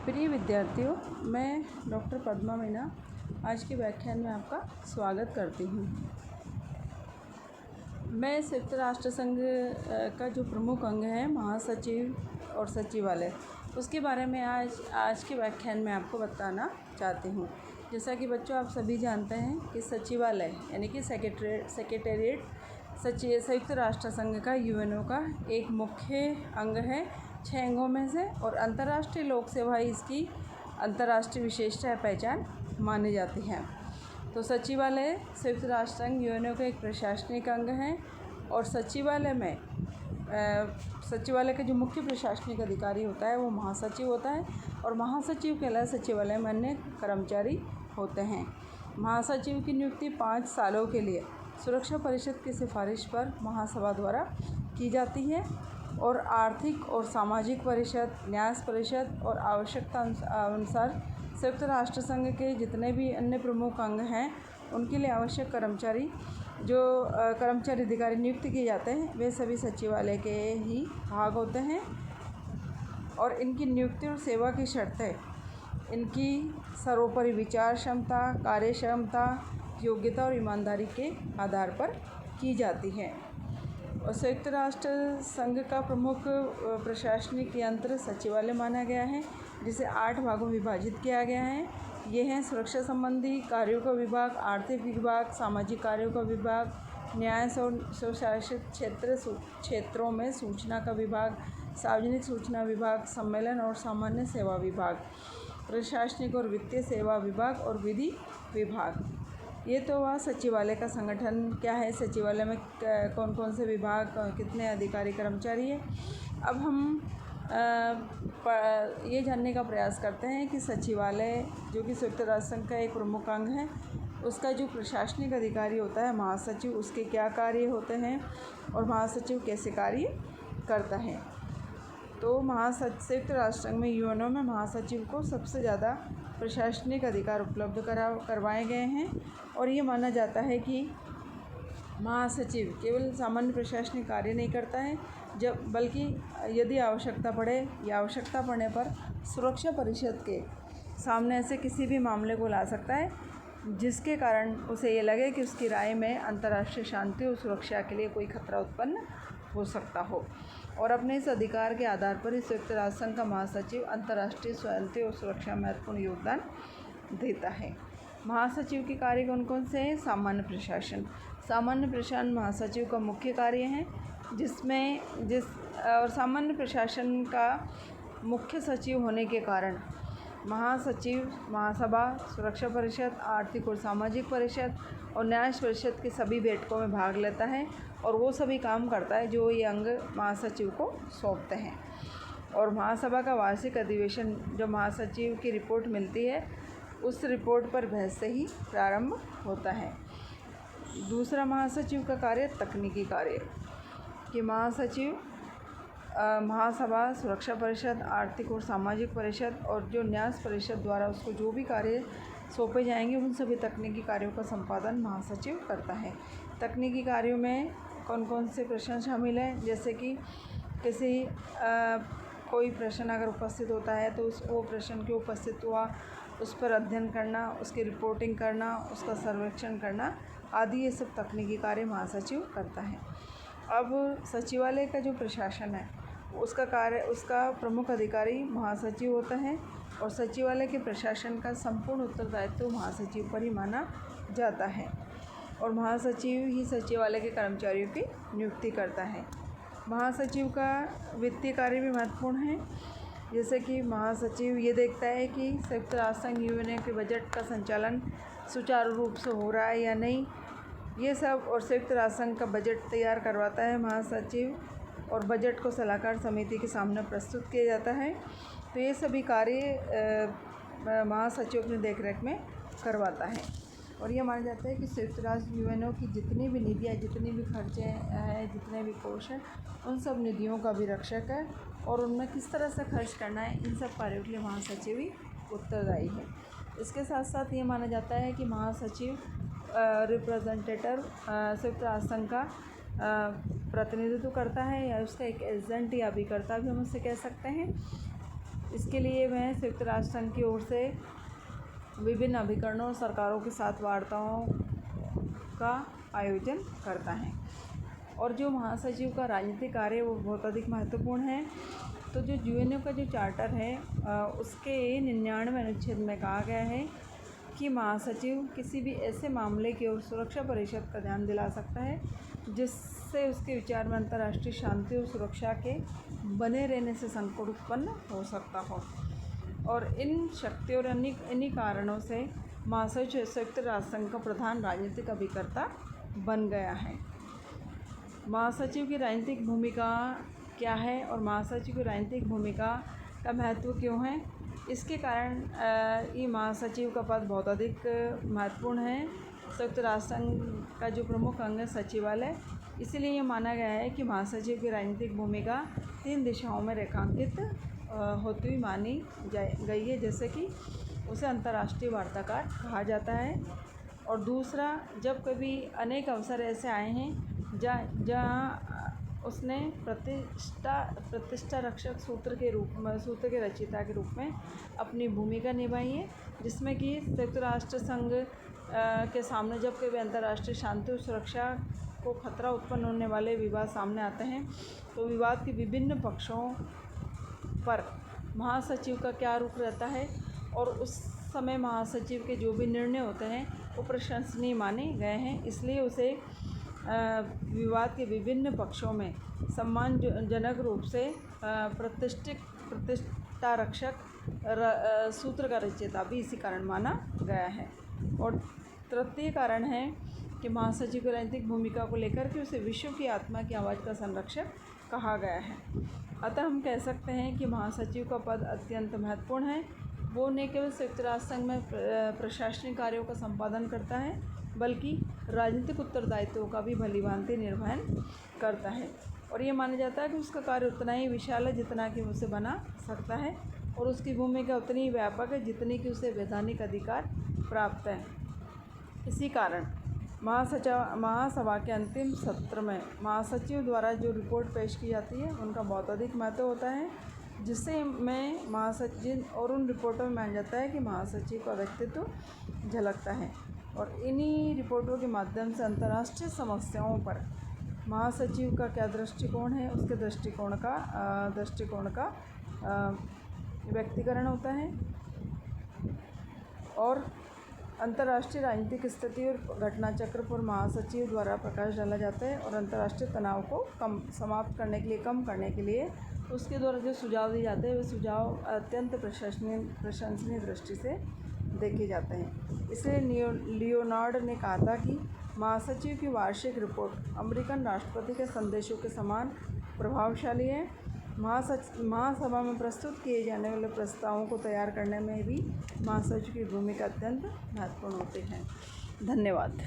प्रिय विद्यार्थियों, मैं डॉक्टर पद्मा मीना आज के व्याख्यान में आपका स्वागत करती हूँ। मैं संयुक्त राष्ट्र संघ का जो प्रमुख अंग है महासचिव और सचिवालय, उसके बारे में आज के व्याख्यान में आपको बताना चाहती हूँ। जैसा कि बच्चों आप सभी जानते हैं कि सचिवालय यानी कि सेक्रेटेरिएट संयुक्त राष्ट्र संघ का यूएनओ का एक मुख्य अंग है 6 अंगों में से, और अंतर्राष्ट्रीय लोक सेवा इसकी अंतर्राष्ट्रीय विशेषता या पहचान मानी जाती है। तो सचिवालय संयुक्त राष्ट्र संघ यूएनओ का एक प्रशासनिक अंग है, और सचिवालय का जो मुख्य प्रशासनिक अधिकारी होता है वो महासचिव होता है, और महासचिव के अलावा सचिवालय में अन्य कर्मचारी होते हैं। महासचिव की नियुक्ति 5 सालों के लिए सुरक्षा परिषद की सिफारिश पर महासभा द्वारा की जाती है, और आर्थिक और सामाजिक परिषद, न्यास परिषद और आवश्यकता अनुसार संयुक्त राष्ट्र संघ के जितने भी अन्य प्रमुख अंग हैं उनके लिए आवश्यक कर्मचारी अधिकारी नियुक्त किए जाते हैं, वे सभी सचिवालय के ही भाग होते हैं। और इनकी नियुक्ति और सेवा की शर्तें इनकी सर्वोपरि विचार क्षमता, कार्य क्षमता, योग्यता और ईमानदारी के आधार पर की जाती है। और संयुक्त राष्ट्र संघ का प्रमुख प्रशासनिक यंत्र सचिवालय माना गया है, जिसे 8 भागों में विभाजित किया गया है। ये हैं सुरक्षा संबंधी कार्यों का विभाग, आर्थिक विभाग, सामाजिक कार्यों का विभाग, न्याय और स्वशासित क्षेत्रों में सूचना का विभाग, सार्वजनिक सूचना विभाग, सम्मेलन और सामान्य सेवा विभाग, प्रशासनिक और वित्तीय सेवा विभाग और विधि विभाग। ये तो वह सचिवालय का संगठन क्या है, सचिवालय में कौन कौन से विभाग, कितने अधिकारी कर्मचारी है। अब हम ये जानने का प्रयास करते हैं कि सचिवालय जो कि संयुक्त राष्ट्र संघ का एक प्रमुख अंग है, उसका जो प्रशासनिक अधिकारी होता है महासचिव, उसके क्या कार्य होते हैं और महासचिव कैसे कार्य करता है। तो संयुक्त राष्ट्र संघ में यूएनओ में महासचिव को सबसे ज़्यादा प्रशासनिक अधिकार उपलब्ध करवाए गए हैं, और ये माना जाता है कि महासचिव केवल सामान्य प्रशासनिक कार्य नहीं करता है, बल्कि यदि आवश्यकता पड़े या आवश्यकता पड़ने पर सुरक्षा परिषद के सामने ऐसे किसी भी मामले को ला सकता है जिसके कारण उसे ये लगे कि उसकी राय में अंतर्राष्ट्रीय शांति और सुरक्षा के लिए कोई खतरा उत्पन्न हो सकता हो। और अपने इस अधिकार के आधार पर इस संयुक्त राष्ट्र संघ का महासचिव अंतर्राष्ट्रीय शांति और सुरक्षा में महत्वपूर्ण योगदान देता है। महासचिव के कार्य कौन कौन से हैं? सामान्य प्रशासन महासचिव का मुख्य कार्य है, और सामान्य प्रशासन का मुख्य सचिव होने के कारण महासचिव महासभा, सुरक्षा परिषद, आर्थिक और सामाजिक परिषद और न्यास परिषद की सभी बैठकों में भाग लेता है, और वो सभी काम करता है जो ये अंग महासचिव को सौंपते हैं। और महासभा का वार्षिक अधिवेशन जो महासचिव की रिपोर्ट मिलती है, उस रिपोर्ट पर बहस से ही प्रारंभ होता है। दूसरा महासचिव का कार्य तकनीकी कार्य, कि महासचिव महासभा, सुरक्षा परिषद, आर्थिक और सामाजिक परिषद और जो न्यास परिषद द्वारा उसको जो भी कार्य सौंपे जाएंगे उन सभी तकनीकी कार्यों का संपादन महासचिव करता है। तकनीकी कार्यों में कौन कौन से प्रश्न शामिल हैं, जैसे कि कोई प्रश्न अगर उपस्थित होता है तो वो प्रश्न क्यों उपस्थित हुआ, उस पर अध्ययन करना, उसकी रिपोर्टिंग करना, उसका सर्वेक्षण करना आदि, ये सब तकनीकी कार्य महासचिव करता है। अब सचिवालय का जो प्रशासन है उसका प्रमुख अधिकारी महासचिव होता है, और सचिवालय के प्रशासन का संपूर्ण उत्तरदायित्व महासचिव पर ही माना जाता है, और महासचिव ही सचिवालय के कर्मचारियों की नियुक्ति करता है। महासचिव का वित्तीय कार्य भी महत्वपूर्ण है, जैसे कि महासचिव ये देखता है कि संयुक्त राष्ट्र संघ यूएनओ के बजट का संचालन सुचारू रूप से हो रहा है या नहीं, ये सब, और संयुक्त राष्ट्र संघ का बजट तैयार करवाता है महासचिव, और बजट को सलाहकार समिति के सामने प्रस्तुत किया जाता है। तो ये सभी कार्य महासचिव अपनी देखरेख में करवाता है, और ये माना जाता है कि संयुक्त राष्ट्र यूएनओ की जितनी भी निधियाँ, जितनी भी खर्चे हैं, जितने भी कोष हैं, उन सब निधियों का भी रक्षक है, और उनमें किस तरह से खर्च करना है इन सब कार्यों के लिए महासचिव ही उत्तरदायी है। इसके साथ साथ ये माना जाता है कि महासचिव रिप्रेजेंटेटिव संयुक्त राष्ट्र संघ का प्रतिनिधित्व करता है, या उसका एक एजेंट या अभिकर्ता भी हम उससे कह सकते हैं। इसके लिए वह संयुक्त राष्ट्र संघ की ओर से विभिन्न अभिकरणों और सरकारों के साथ वार्ताओं का आयोजन करता है। और जो महासचिव का राजनीतिक कार्य वो बहुत अधिक महत्वपूर्ण है। तो जो यूएनओ का जो चार्टर है उसके 99वें अनुच्छेद में कहा गया है कि महासचिव किसी भी ऐसे मामले की ओर सुरक्षा परिषद का ध्यान दिला सकता है जिससे उसके विचार में अंतर्राष्ट्रीय शांति और सुरक्षा के बने रहने से संकट उत्पन्न हो सकता हो। और इन शक्तियों और इन्हीं कारणों से महासचिव संयुक्त राष्ट्र संघ का प्रधान राजनीतिक अभिकर्ता बन गया है। महासचिव की राजनीतिक भूमिका क्या है और महासचिव की राजनीतिक भूमिका का महत्व क्यों है, इसके कारण ये महासचिव का पद बहुत अधिक महत्वपूर्ण है। संयुक्त राष्ट्र संघ का जो प्रमुख अंग है सचिवालय, इसीलिए ये माना गया है कि महासचिव की राजनीतिक भूमिका 3 दिशाओं में रेखांकित होती हुई मानी गई है। जैसे कि उसे अंतर्राष्ट्रीय वार्ताकार कहा जाता है। और दूसरा, जब कभी अनेक अवसर ऐसे आए हैं जहाँ उसने प्रतिष्ठा रक्षक सूत्र के रचयिता के रूप में अपनी भूमिका निभाई है, जिसमें कि संयुक्त राष्ट्र संघ के सामने जब कभी अंतर्राष्ट्रीय शांति और सुरक्षा को खतरा उत्पन्न होने वाले विवाद सामने आते हैं तो विवाद के विभिन्न पक्षों पर महासचिव का क्या रुख रहता है और उस समय महासचिव के जो भी निर्णय होते हैं वो प्रशंसनीय माने गए हैं। इसलिए उसे विवाद के विभिन्न पक्षों में सम्मानजनक रूप से प्रतिष्ठा रक्षक सूत्र का रचयिता भी इसी कारण माना गया है। और तृतीय कारण है कि महासचिव की राजनीतिक भूमिका को लेकर के उसे विश्व की आत्मा की आवाज़ का संरक्षक कहा गया है। अतः हम कह सकते हैं कि महासचिव का पद अत्यंत महत्वपूर्ण है। वो न केवल संयुक्त राष्ट्र संघ में प्रशासनिक कार्यों का संपादन करता है बल्कि राजनीतिक उत्तरदायित्वों का भी भलीभांति निर्वहन करता है। और ये माना जाता है कि उसका कार्य उतना ही विशाल है जितना कि उसे बना सकता है और उसकी भूमिका उतनी ही व्यापक है जितनी कि उसे वैधानिक अधिकार प्राप्त है। इसी कारण महासभा के अंतिम सत्र में महासचिव द्वारा जो रिपोर्ट पेश की जाती है उनका बहुत अधिक महत्व होता है, जिससे मैं महासचिव और उन रिपोर्टों में माना जाता है कि महासचिव का व्यक्तित्व झलकता है। और इन्हीं रिपोर्टों के माध्यम से अंतर्राष्ट्रीय समस्याओं पर महासचिव का क्या दृष्टिकोण है, उसके दृष्टिकोण का व्यक्तीकरण होता है। और अंतर्राष्ट्रीय राजनीतिक स्थिति और घटना चक्र पर महासचिव द्वारा प्रकाश डाला जाता है और अंतर्राष्ट्रीय तनाव को कम करने के लिए उसके द्वारा जो सुझाव दिए जाते हैं वे सुझाव अत्यंत प्रशंसनीय दृष्टि से देखे जाते हैं। इसलिए लियोनार्ड ने कहा था कि महासचिव की वार्षिक रिपोर्ट अमेरिकन राष्ट्रपति के संदेशों के समान प्रभावशाली है। महासभा में प्रस्तुत किए जाने वाले प्रस्तावों को तैयार करने में भी महासचिव की भूमिका अत्यंत महत्वपूर्ण होती है। धन्यवाद।